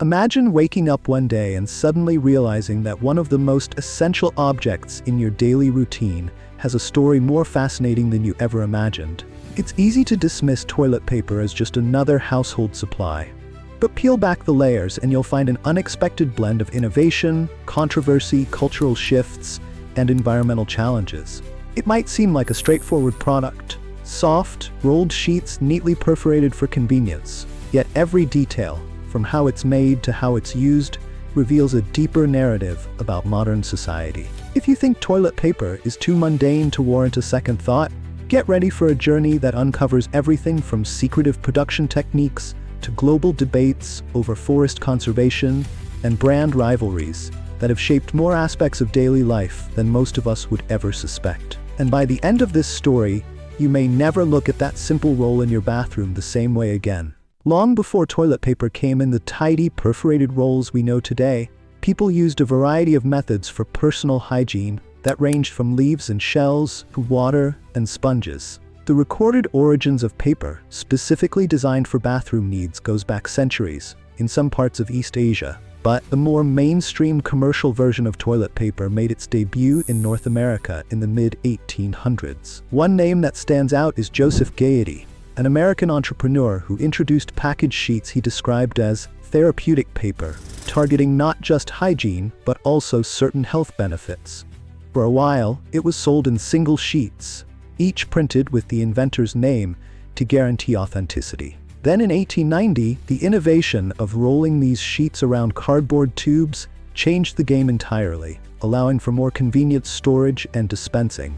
Imagine waking up one day and suddenly realizing that one of the most essential objects in your daily routine has a story more fascinating than you ever imagined. It's easy to dismiss toilet paper as just another household supply. But peel back the layers and you'll find an unexpected blend of innovation, controversy, cultural shifts, and environmental challenges. It might seem like a straightforward product, soft, rolled sheets neatly perforated for convenience, yet every detail, from how it's made to how it's used, reveals a deeper narrative about modern society. If you think toilet paper is too mundane to warrant a second thought, get ready for a journey that uncovers everything from secretive production techniques to global debates over forest conservation and brand rivalries that have shaped more aspects of daily life than most of us would ever suspect. And by the end of this story, you may never look at that simple roll in your bathroom the same way again. Long before toilet paper came in the tidy, perforated rolls we know today, people used a variety of methods for personal hygiene that ranged from leaves and shells to water and sponges. The recorded origins of paper, specifically designed for bathroom needs, goes back centuries in some parts of East Asia. But a more mainstream commercial version of toilet paper made its debut in North America in the mid-1800s. One name that stands out is Joseph Gaiety, an American entrepreneur who introduced packaged sheets he described as therapeutic paper, targeting not just hygiene, but also certain health benefits. For a while, it was sold in single sheets, each printed with the inventor's name to guarantee authenticity. Then in 1890, the innovation of rolling these sheets around cardboard tubes changed the game entirely, allowing for more convenient storage and dispensing.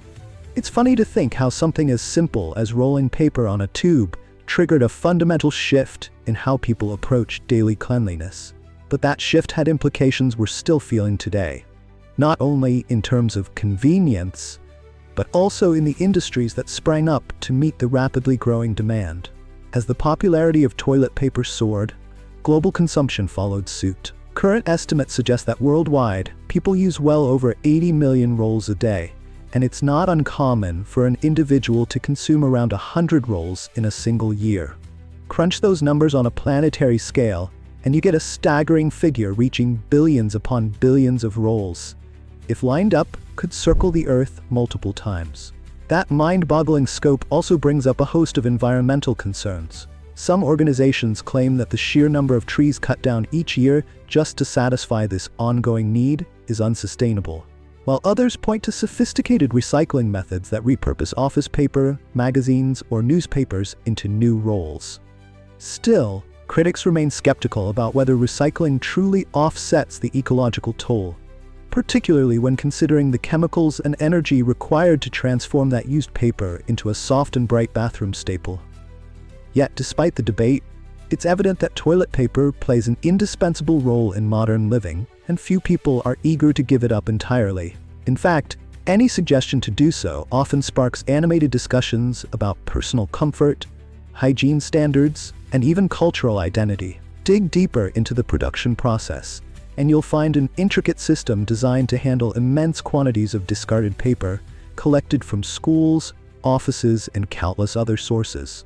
It's funny to think how something as simple as rolling paper on a tube triggered a fundamental shift in how people approach daily cleanliness. But that shift had implications we're still feeling today, not only in terms of convenience, but also in the industries that sprang up to meet the rapidly growing demand. As the popularity of toilet paper soared, global consumption followed suit. Current estimates suggest that worldwide, people use well over 80 million rolls a day, and it's not uncommon for an individual to consume around 100 rolls in a single year. Crunch those numbers on a planetary scale, and you get a staggering figure reaching billions upon billions of rolls. If lined up, could circle the Earth multiple times. That mind-boggling scope also brings up a host of environmental concerns. Some organizations claim that the sheer number of trees cut down each year just to satisfy this ongoing need is unsustainable, while others point to sophisticated recycling methods that repurpose office paper, magazines, or newspapers into new rolls. Still, critics remain skeptical about whether recycling truly offsets the ecological toll, particularly when considering the chemicals and energy required to transform that used paper into a soft and bright bathroom staple. Yet, despite the debate, it's evident that toilet paper plays an indispensable role in modern living, and few people are eager to give it up entirely. In fact, any suggestion to do so often sparks animated discussions about personal comfort, hygiene standards, and even cultural identity. Dig deeper into the production process, and you'll find an intricate system designed to handle immense quantities of discarded paper collected from schools, offices, and countless other sources.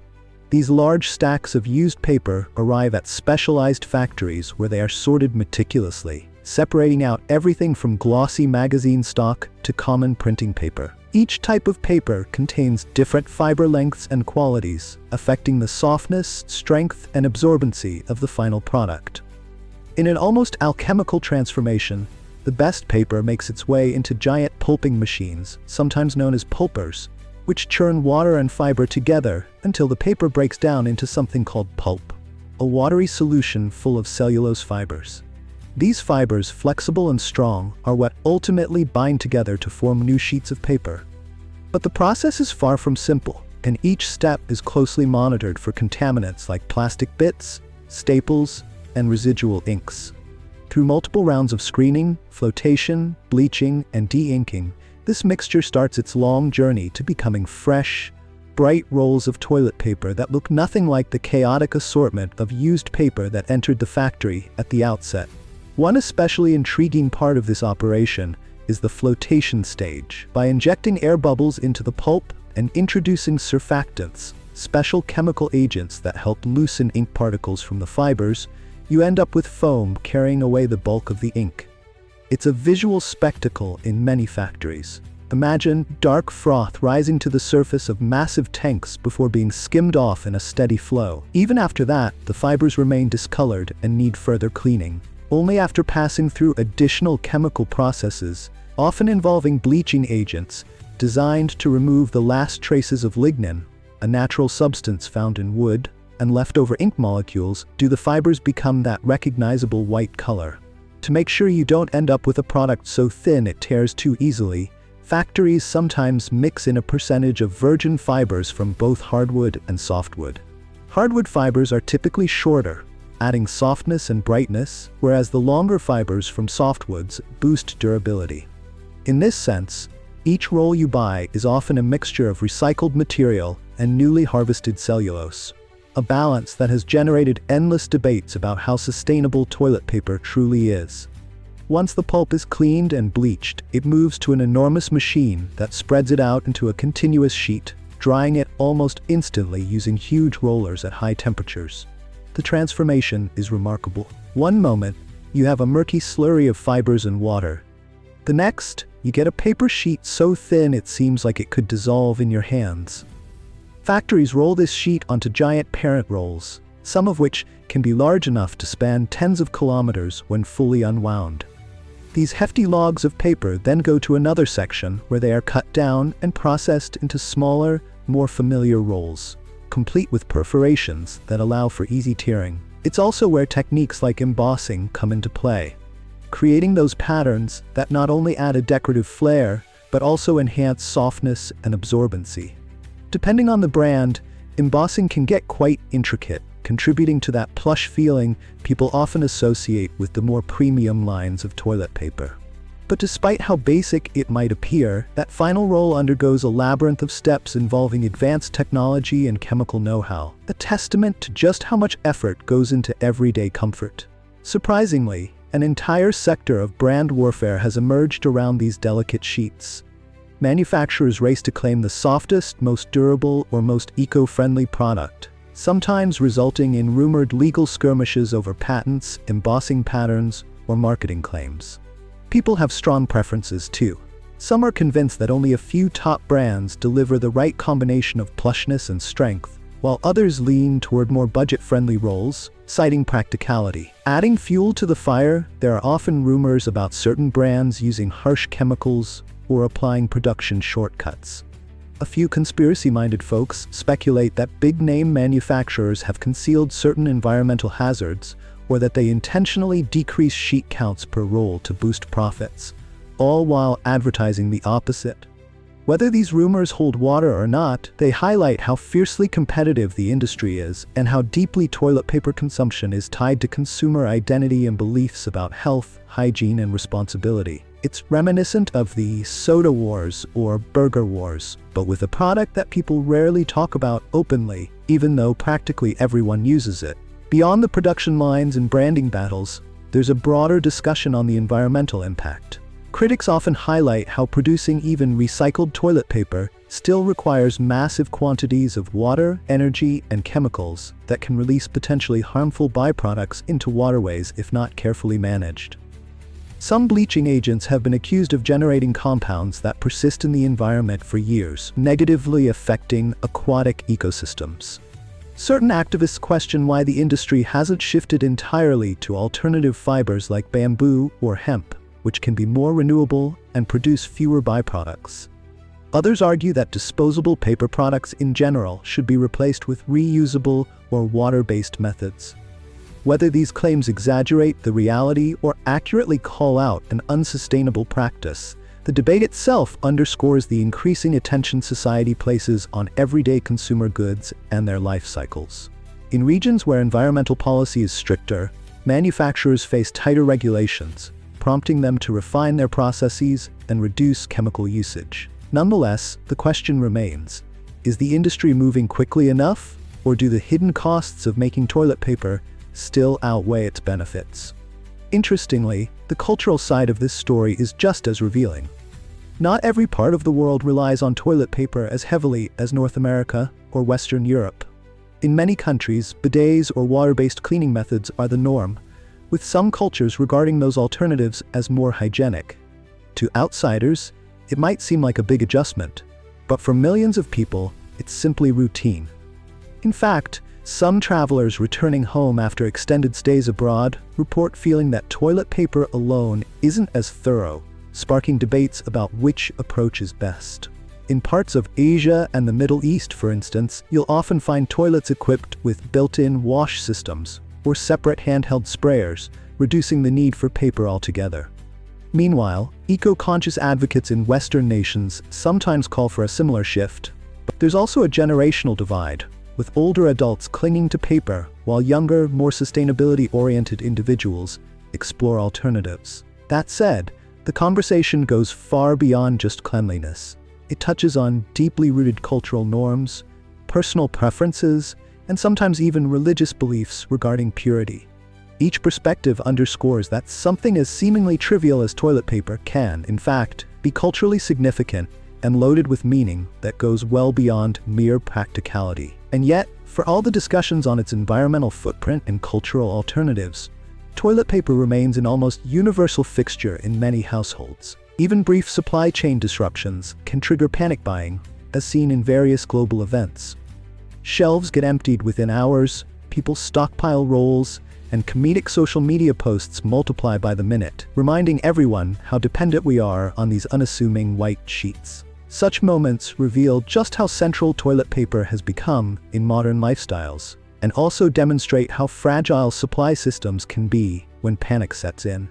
These large stacks of used paper arrive at specialized factories where they are sorted meticulously, separating out everything from glossy magazine stock to common printing paper. Each type of paper contains different fiber lengths and qualities, affecting the softness, strength, and absorbency of the final product. In an almost alchemical transformation, the best paper makes its way into giant pulping machines, sometimes known as pulpers, which churn water and fiber together until the paper breaks down into something called pulp, a watery solution full of cellulose fibers. These fibers, flexible and strong, are what ultimately bind together to form new sheets of paper. But the process is far from simple, and each step is closely monitored for contaminants like plastic bits, staples, and residual inks. Through multiple rounds of screening, flotation, bleaching, and de-inking, this mixture starts its long journey to becoming fresh, bright rolls of toilet paper that look nothing like the chaotic assortment of used paper that entered the factory at the outset. One especially intriguing part of this operation is the flotation stage. By injecting air bubbles into the pulp and introducing surfactants, special chemical agents that help loosen ink particles from the fibers, you end up with foam carrying away the bulk of the ink. It's a visual spectacle in many factories. Imagine dark froth rising to the surface of massive tanks before being skimmed off in a steady flow. Even after that, the fibers remain discolored and need further cleaning. Only after passing through additional chemical processes, often involving bleaching agents, designed to remove the last traces of lignin, a natural substance found in wood, and leftover ink molecules, do the fibers become that recognizable white color. To make sure you don't end up with a product so thin it tears too easily, factories sometimes mix in a percentage of virgin fibers from both hardwood and softwood. Hardwood fibers are typically shorter, adding softness and brightness, whereas the longer fibers from softwoods boost durability. In this sense, each roll you buy is often a mixture of recycled material and newly harvested cellulose, a balance that has generated endless debates about how sustainable toilet paper truly is. Once the pulp is cleaned and bleached, it moves to an enormous machine that spreads it out into a continuous sheet, drying it almost instantly using huge rollers at high temperatures. The transformation is remarkable. One moment, you have a murky slurry of fibers and water. The next, you get a paper sheet so thin it seems like it could dissolve in your hands. Factories roll this sheet onto giant parent rolls, some of which can be large enough to span tens of kilometers when fully unwound. These hefty logs of paper then go to another section where they are cut down and processed into smaller, more familiar rolls, complete with perforations that allow for easy tearing. It's also where techniques like embossing come into play, creating those patterns that not only add a decorative flair, but also enhance softness and absorbency. Depending on the brand, embossing can get quite intricate, contributing to that plush feeling people often associate with the more premium lines of toilet paper. But despite how basic it might appear, that final roll undergoes a labyrinth of steps involving advanced technology and chemical know-how, a testament to just how much effort goes into everyday comfort. Surprisingly, an entire sector of brand warfare has emerged around these delicate sheets. Manufacturers race to claim the softest, most durable, or most eco-friendly product, sometimes resulting in rumored legal skirmishes over patents, embossing patterns, or marketing claims. People have strong preferences too. Some are convinced that only a few top brands deliver the right combination of plushness and strength, while others lean toward more budget-friendly rolls, citing practicality. Adding fuel to the fire, there are often rumors about certain brands using harsh chemicals or applying production shortcuts. A few conspiracy-minded folks speculate that big-name manufacturers have concealed certain environmental hazards, or that they intentionally decrease sheet counts per roll to boost profits, all while advertising the opposite. Whether these rumors hold water or not, they highlight how fiercely competitive the industry is and how deeply toilet paper consumption is tied to consumer identity and beliefs about health, hygiene, and responsibility. It's reminiscent of the soda wars or burger wars, but with a product that people rarely talk about openly, even though practically everyone uses it. Beyond the production lines and branding battles, there's a broader discussion on the environmental impact. Critics often highlight how producing even recycled toilet paper still requires massive quantities of water, energy, and chemicals that can release potentially harmful byproducts into waterways if not carefully managed. Some bleaching agents have been accused of generating compounds that persist in the environment for years, negatively affecting aquatic ecosystems. Certain activists question why the industry hasn't shifted entirely to alternative fibers like bamboo or hemp, which can be more renewable and produce fewer byproducts. Others argue that disposable paper products in general should be replaced with reusable or water-based methods. Whether these claims exaggerate the reality or accurately call out an unsustainable practice, the debate itself underscores the increasing attention society places on everyday consumer goods and their life cycles. In regions where environmental policy is stricter, manufacturers face tighter regulations, prompting them to refine their processes and reduce chemical usage. Nonetheless, the question remains: is the industry moving quickly enough, or do the hidden costs of making toilet paper still outweigh its benefits? Interestingly, the cultural side of this story is just as revealing. Not every part of the world relies on toilet paper as heavily as North America or Western Europe. In many countries, bidets or water-based cleaning methods are the norm, with some cultures regarding those alternatives as more hygienic. To outsiders, it might seem like a big adjustment, but for millions of people, it's simply routine. In fact, some travelers returning home after extended stays abroad report feeling that toilet paper alone isn't as thorough, sparking debates about which approach is best. In parts of Asia and the Middle East, for instance, you'll often find toilets equipped with built-in wash systems or separate handheld sprayers, reducing the need for paper altogether. Meanwhile, eco-conscious advocates in Western nations sometimes call for a similar shift. But there's also a generational divide, with older adults clinging to paper while younger, more sustainability-oriented individuals explore alternatives. That said, the conversation goes far beyond just cleanliness. It touches on deeply rooted cultural norms, personal preferences, and sometimes even religious beliefs regarding purity. Each perspective underscores that something as seemingly trivial as toilet paper can, in fact, be culturally significant and loaded with meaning that goes well beyond mere practicality. And yet, for all the discussions on its environmental footprint and cultural alternatives, toilet paper remains an almost universal fixture in many households. Even brief supply chain disruptions can trigger panic buying, as seen in various global events. Shelves get emptied within hours, people stockpile rolls, and comedic social media posts multiply by the minute, reminding everyone how dependent we are on these unassuming white sheets. Such moments reveal just how central toilet paper has become in modern lifestyles, and also demonstrate how fragile supply systems can be when panic sets in.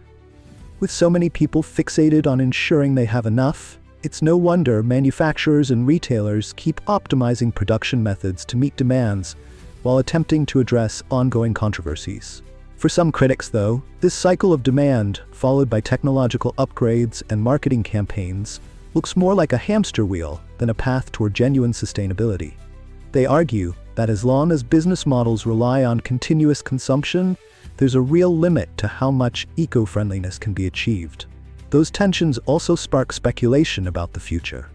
With so many people fixated on ensuring they have enough, it's no wonder manufacturers and retailers keep optimizing production methods to meet demands while attempting to address ongoing controversies. For some critics, though, this cycle of demand, followed by technological upgrades and marketing campaigns, looks more like a hamster wheel than a path toward genuine sustainability. They argue that as long as business models rely on continuous consumption, there's a real limit to how much eco-friendliness can be achieved. Those tensions also spark speculation about the future.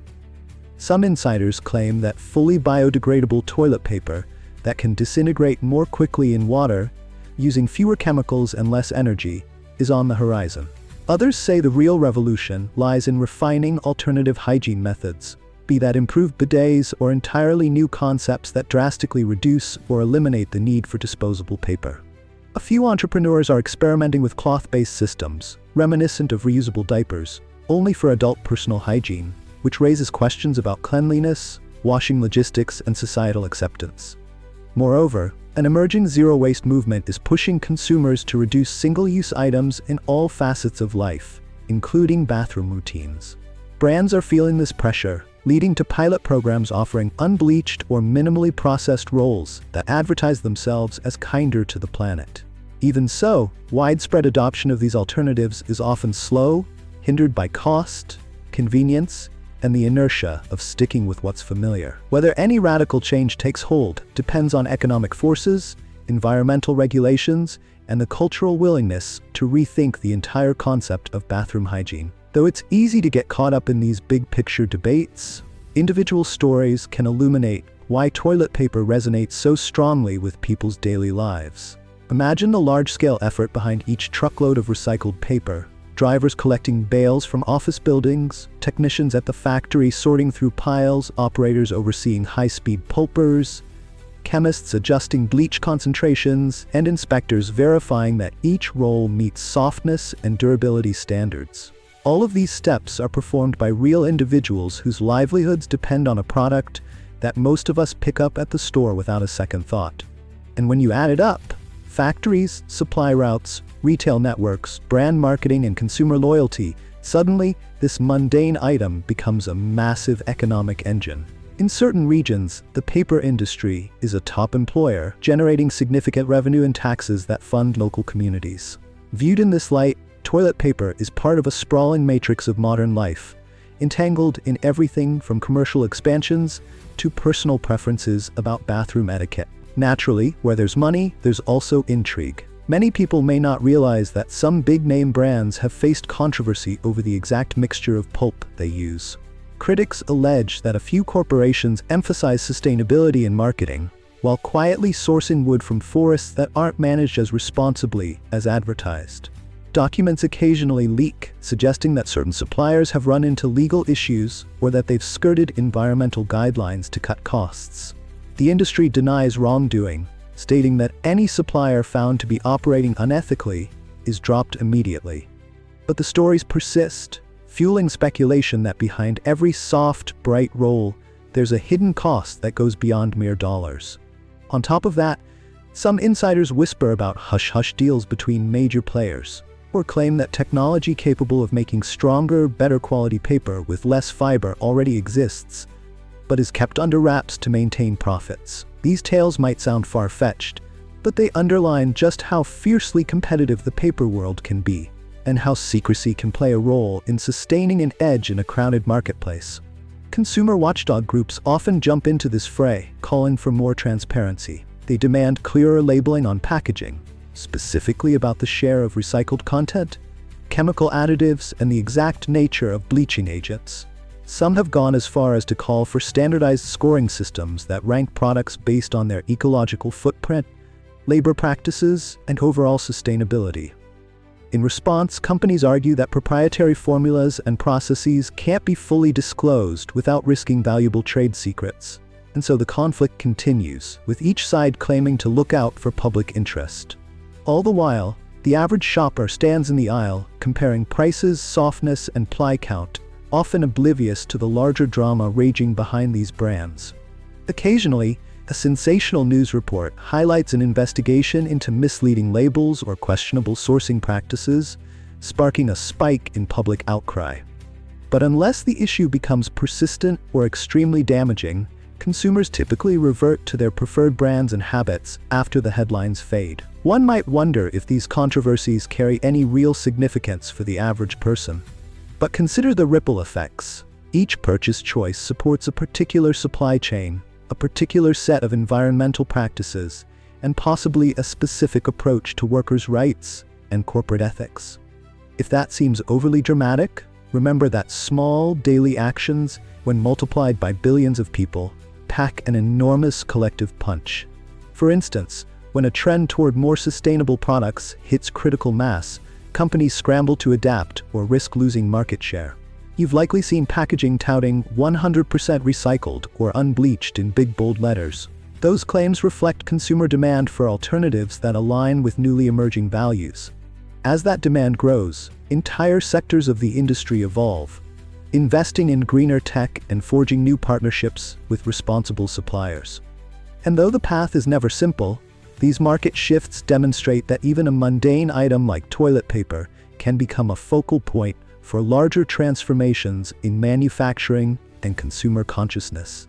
Some insiders claim that fully biodegradable toilet paper that can disintegrate more quickly in water, using fewer chemicals and less energy, is on the horizon. Others say the real revolution lies in refining alternative hygiene methods, be that improved bidets or entirely new concepts that drastically reduce or eliminate the need for disposable paper. A few entrepreneurs are experimenting with cloth-based systems, reminiscent of reusable diapers, only for adult personal hygiene, which raises questions about cleanliness, washing logistics, and societal acceptance. Moreover, an emerging zero-waste movement is pushing consumers to reduce single-use items in all facets of life, including bathroom routines. Brands are feeling this pressure, leading to pilot programs offering unbleached or minimally processed rolls that advertise themselves as kinder to the planet. Even so, widespread adoption of these alternatives is often slow, hindered by cost, convenience, and the inertia of sticking with what's familiar. Whether any radical change takes hold depends on economic forces, environmental regulations, and the cultural willingness to rethink the entire concept of bathroom hygiene. Though it's easy to get caught up in these big-picture debates, individual stories can illuminate why toilet paper resonates so strongly with people's daily lives. Imagine the large-scale effort behind each truckload of recycled paper. Drivers collecting bales from office buildings, technicians at the factory sorting through piles, operators overseeing high-speed pulpers, chemists adjusting bleach concentrations, and inspectors verifying that each roll meets softness and durability standards. All of these steps are performed by real individuals whose livelihoods depend on a product that most of us pick up at the store without a second thought. And when you add it up, factories, supply routes, retail networks, brand marketing, and consumer loyalty, suddenly, this mundane item becomes a massive economic engine. In certain regions, the paper industry is a top employer, generating significant revenue and taxes that fund local communities. Viewed in this light, toilet paper is part of a sprawling matrix of modern life, entangled in everything from commercial expansions to personal preferences about bathroom etiquette. Naturally, where there's money, there's also intrigue. Many people may not realize that some big-name brands have faced controversy over the exact mixture of pulp they use. Critics allege that a few corporations emphasize sustainability in marketing, while quietly sourcing wood from forests that aren't managed as responsibly as advertised. Documents occasionally leak, suggesting that certain suppliers have run into legal issues or that they've skirted environmental guidelines to cut costs. The industry denies wrongdoing, stating that any supplier found to be operating unethically is dropped immediately. But the stories persist, fueling speculation that behind every soft, bright roll, there's a hidden cost that goes beyond mere dollars. On top of that, some insiders whisper about hush-hush deals between major players, or claim that technology capable of making stronger, better quality paper with less fiber already exists, but is kept under wraps to maintain profits. These tales might sound far-fetched, but they underline just how fiercely competitive the paper world can be, and how secrecy can play a role in sustaining an edge in a crowded marketplace. Consumer watchdog groups often jump into this fray, calling for more transparency. They demand clearer labeling on packaging, specifically about the share of recycled content, chemical additives, and the exact nature of bleaching agents. Some have gone as far as to call for standardized scoring systems that rank products based on their ecological footprint, labor practices, and overall sustainability. In response, companies argue that proprietary formulas and processes can't be fully disclosed without risking valuable trade secrets. And so the conflict continues, with each side claiming to look out for public interest. All the while, the average shopper stands in the aisle, comparing prices, softness, and ply count, often oblivious to the larger drama raging behind these brands. Occasionally, a sensational news report highlights an investigation into misleading labels or questionable sourcing practices, sparking a spike in public outcry. But unless the issue becomes persistent or extremely damaging, consumers typically revert to their preferred brands and habits after the headlines fade. One might wonder if these controversies carry any real significance for the average person. But consider the ripple effects. Each purchase choice supports a particular supply chain, a particular set of environmental practices, and possibly a specific approach to workers' rights and corporate ethics. If that seems overly dramatic, remember that small daily actions, when multiplied by billions of people, pack an enormous collective punch. For instance, when a trend toward more sustainable products hits critical mass, companies scramble to adapt or risk losing market share. You've likely seen packaging touting 100% recycled or unbleached in big bold letters. Those claims reflect consumer demand for alternatives that align with newly emerging values. As that demand grows, entire sectors of the industry evolve, investing in greener tech and forging new partnerships with responsible suppliers. And though the path is never simple, these market shifts demonstrate that even a mundane item like toilet paper can become a focal point for larger transformations in manufacturing and consumer consciousness.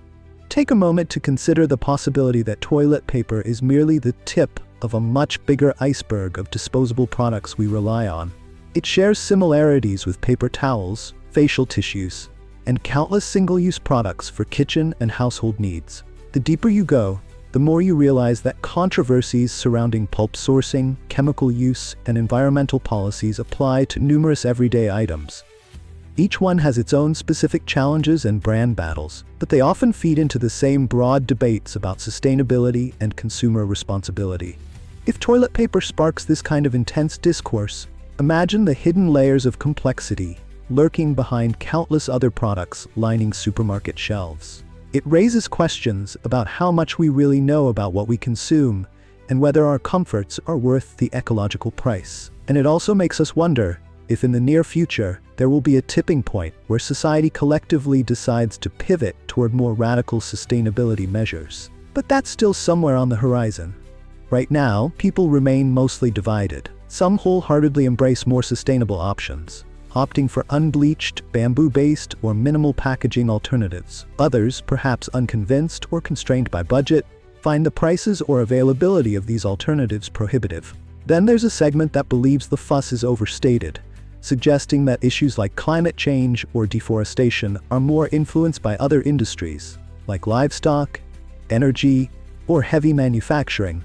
Take a moment to consider the possibility that toilet paper is merely the tip of a much bigger iceberg of disposable products we rely on. It shares similarities with paper towels, facial tissues, and countless single-use products for kitchen and household needs. The deeper you go, the more you realize that controversies surrounding pulp sourcing, chemical use, and environmental policies apply to numerous everyday items. Each one has its own specific challenges and brand battles, but they often feed into the same broad debates about sustainability and consumer responsibility. If toilet paper sparks this kind of intense discourse, imagine the hidden layers of complexity lurking behind countless other products lining supermarket shelves. It raises questions about how much we really know about what we consume and whether our comforts are worth the ecological price. And it also makes us wonder if in the near future there will be a tipping point where society collectively decides to pivot toward more radical sustainability measures. But that's still somewhere on the horizon. Right now, people remain mostly divided. Some wholeheartedly embrace more sustainable options, opting for unbleached, bamboo-based, or minimal packaging alternatives. Others, perhaps unconvinced or constrained by budget, find the prices or availability of these alternatives prohibitive. Then there's a segment that believes the fuss is overstated, suggesting that issues like climate change or deforestation are more influenced by other industries, like livestock, energy, or heavy manufacturing,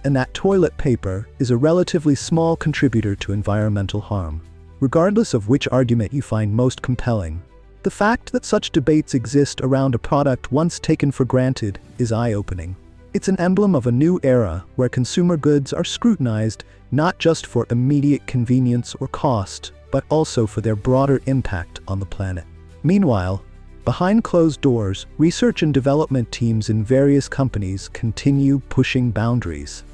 and that toilet paper is a relatively small contributor to environmental harm. Regardless of which argument you find most compelling, the fact that such debates exist around a product once taken for granted is eye-opening. It's an emblem of a new era where consumer goods are scrutinized not just for immediate convenience or cost, but also for their broader impact on the planet. Meanwhile, behind closed doors, research and development teams in various companies continue pushing boundaries.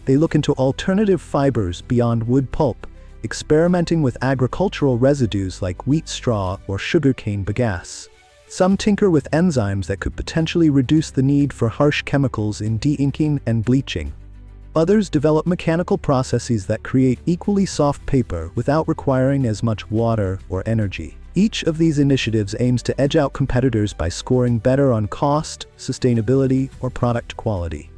They look into alternative fibers beyond wood pulp, experimenting with agricultural residues like wheat straw or sugarcane bagasse. Some tinker with enzymes that could potentially reduce the need for harsh chemicals in de-inking and bleaching. Others develop mechanical processes that create equally soft paper without requiring as much water or energy. Each of these initiatives aims to edge out competitors by scoring better on cost, sustainability, or product quality.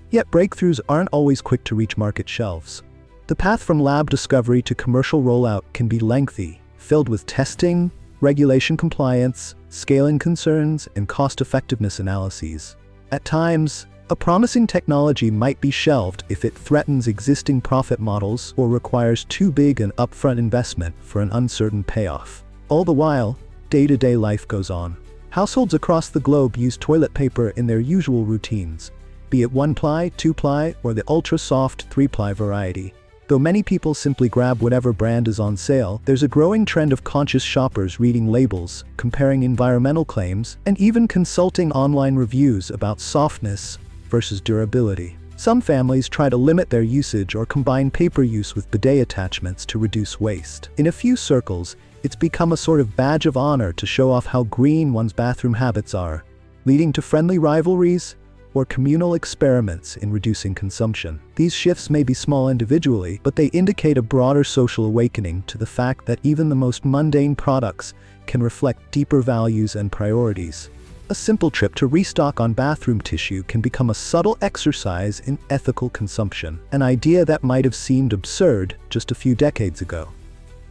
Yet breakthroughs aren't always quick to reach market shelves. The path from lab discovery to commercial rollout can be lengthy, filled with testing, regulation compliance, scaling concerns, and cost-effectiveness analyses. At times, a promising technology might be shelved if it threatens existing profit models or requires too big an upfront investment for an uncertain payoff. All the while, day-to-day life goes on. Households across the globe use toilet paper in their usual routines, be it 1-ply, 2-ply, or the ultra-soft 3-ply variety. Though many people simply grab whatever brand is on sale, there's a growing trend of conscious shoppers reading labels, comparing environmental claims, and even consulting online reviews about softness versus durability. Some families try to limit their usage or combine paper use with bidet attachments to reduce waste. In a few circles, it's become a sort of badge of honor to show off how green one's bathroom habits are, leading to friendly rivalries or communal experiments in reducing consumption. These shifts may be small individually, but they indicate a broader social awakening to the fact that even the most mundane products can reflect deeper values and priorities. A simple trip to restock on bathroom tissue can become a subtle exercise in ethical consumption, an idea that might have seemed absurd just a few decades ago.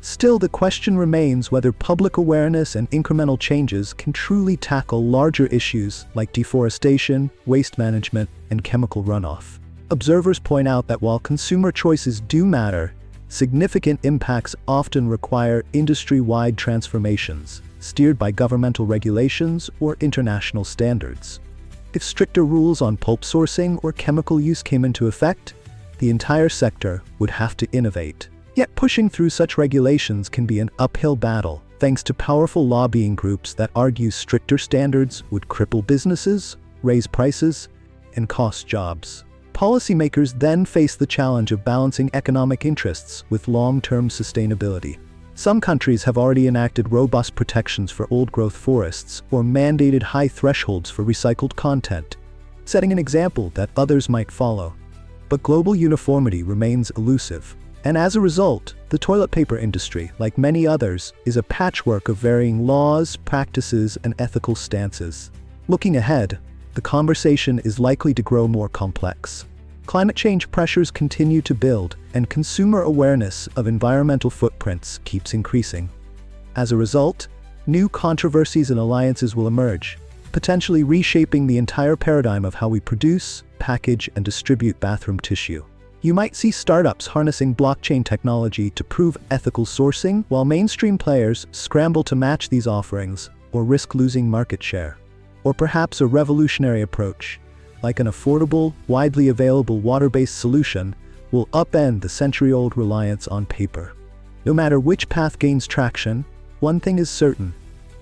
Still, the question remains whether public awareness and incremental changes can truly tackle larger issues like deforestation, waste management, and chemical runoff. Observers point out that while consumer choices do matter, significant impacts often require industry-wide transformations, steered by governmental regulations or international standards. If stricter rules on pulp sourcing or chemical use came into effect, the entire sector would have to innovate. Yet pushing through such regulations can be an uphill battle, thanks to powerful lobbying groups that argue stricter standards would cripple businesses, raise prices, and cost jobs. Policymakers then face the challenge of balancing economic interests with long-term sustainability. Some countries have already enacted robust protections for old-growth forests or mandated high thresholds for recycled content, setting an example that others might follow. But global uniformity remains elusive. And as a result, the toilet paper industry, like many others, is a patchwork of varying laws, practices, and ethical stances. Looking ahead, the conversation is likely to grow more complex. Climate change pressures continue to build, and consumer awareness of environmental footprints keeps increasing. As a result, new controversies and alliances will emerge, potentially reshaping the entire paradigm of how we produce, package, and distribute bathroom tissue. You might see startups harnessing blockchain technology to prove ethical sourcing, while mainstream players scramble to match these offerings or risk losing market share. Or perhaps a revolutionary approach, like an affordable, widely available water-based solution, will upend the century-old reliance on paper. No matter which path gains traction, one thing is certain: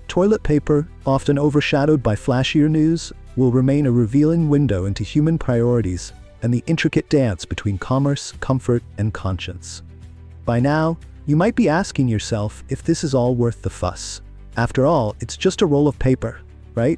toilet paper, often overshadowed by flashier news, will remain a revealing window into human priorities and the intricate dance between commerce, comfort, and conscience. By now, you might be asking yourself if this is all worth the fuss. After all, it's just a roll of paper, right?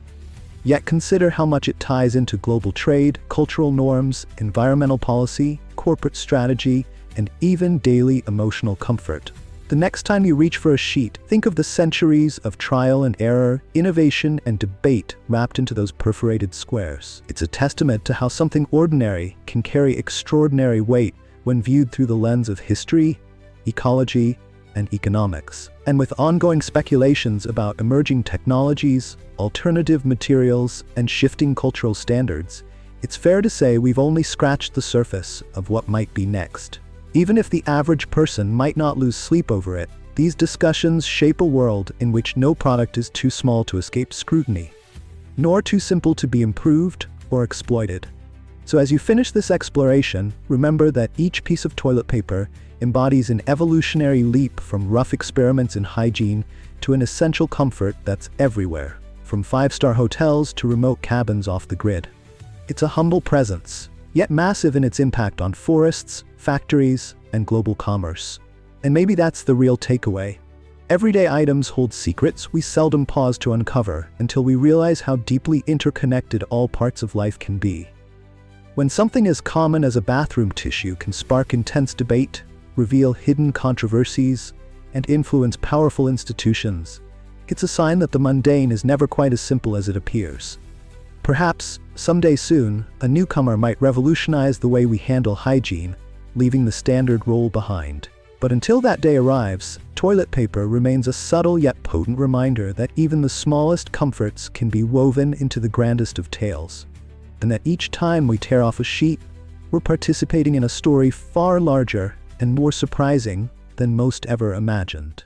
Yet consider how much it ties into global trade, cultural norms, environmental policy, corporate strategy, and even daily emotional comfort. The next time you reach for a sheet, think of the centuries of trial and error, innovation, and debate wrapped into those perforated squares. It's a testament to how something ordinary can carry extraordinary weight when viewed through the lens of history, ecology, and economics. And with ongoing speculations about emerging technologies, alternative materials, and shifting cultural standards, it's fair to say we've only scratched the surface of what might be next. Even if the average person might not lose sleep over it, these discussions shape a world in which no product is too small to escape scrutiny, nor too simple to be improved or exploited. So as you finish this exploration, remember that each piece of toilet paper embodies an evolutionary leap from rough experiments in hygiene to an essential comfort that's everywhere, from five-star hotels to remote cabins off the grid. It's a humble presence, yet massive in its impact on forests, factories, and global commerce. And maybe that's the real takeaway. Everyday items hold secrets we seldom pause to uncover until we realize how deeply interconnected all parts of life can be. When something as common as a bathroom tissue can spark intense debate, reveal hidden controversies, and influence powerful institutions, it's a sign that the mundane is never quite as simple as it appears. Perhaps, someday soon, a newcomer might revolutionize the way we handle hygiene, leaving the standard role behind. But until that day arrives, toilet paper remains a subtle yet potent reminder that even the smallest comforts can be woven into the grandest of tales, and that each time we tear off a sheet, we're participating in a story far larger and more surprising than most ever imagined.